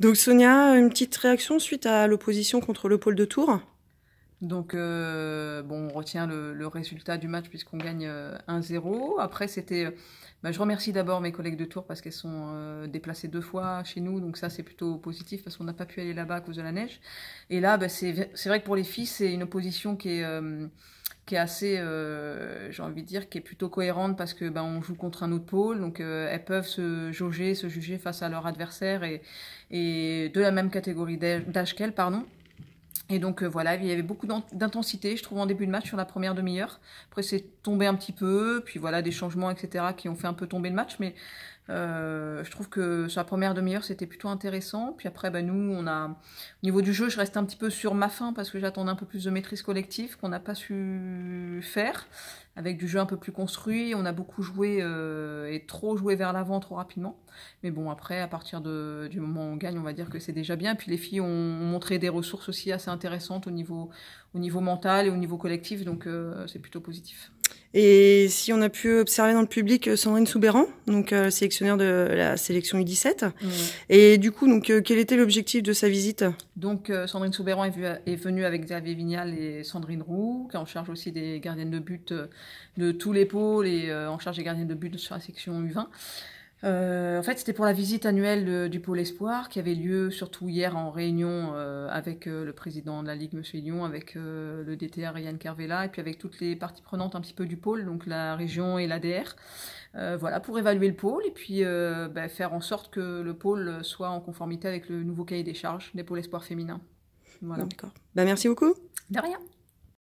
Donc Sonia, une petite réaction suite à l'opposition contre le pôle de Tours? Donc, bon, on retient le résultat du match puisqu'on gagne 1-0. Après, je remercie d'abord mes collègues de Tours parce qu'elles sont déplacées 2 fois chez nous. Donc ça, c'est plutôt positif parce qu'on n'a pas pu aller là-bas à cause de la neige. Et là, c'est vrai que pour les filles, c'est une opposition qui est assez, j'ai envie de dire, qui est plutôt cohérente parce que on joue contre un autre pôle. Donc, elles peuvent se jauger, se juger face à leur adversaire et de la même catégorie d'âge qu'elles, pardon. Et donc voilà, il y avait beaucoup d'intensité, je trouve, en début de match sur la première demi-heure. Après, c'est tombé un petit peu, puis voilà, des changements, etc., qui ont fait un peu tomber le match. Mais je trouve que sur la première demi-heure, c'était plutôt intéressant. Puis après, nous, au niveau du jeu, je reste un petit peu sur ma faim parce que j'attendais un peu plus de maîtrise collective qu'on n'a pas su faire, avec du jeu un peu plus construit. On a beaucoup joué et trop joué vers l'avant trop rapidement. Mais bon, après, à partir du moment où on gagne, on va dire que c'est déjà bien. Puis les filles ont montré des ressources aussi assez intéressantes au niveau mental et au niveau collectif, donc c'est plutôt positif. Et si on a pu observer dans le public Sandrine Soubeyran, donc sélectionneur de la sélection U17. Ouais. Et du coup, donc quel était l'objectif de sa visite? Donc Sandrine Soubeyran est venue avec Xavier Vignal et Sandrine Roux, qui est en charge aussi des gardiennes de but de tous les pôles et en charge des gardiennes de but sur la section U20. En fait, c'était pour la visite annuelle du pôle Espoir qui avait lieu surtout hier en réunion avec le président de la Ligue, Monsieur Lyon, avec le DTR Yann Kervella, et puis avec toutes les parties prenantes un petit peu du pôle, donc la région et l'ADR. Voilà, pour évaluer le pôle et puis faire en sorte que le pôle soit en conformité avec le nouveau cahier des charges des pôles Espoir féminins. Voilà. D'accord. Merci beaucoup. De rien.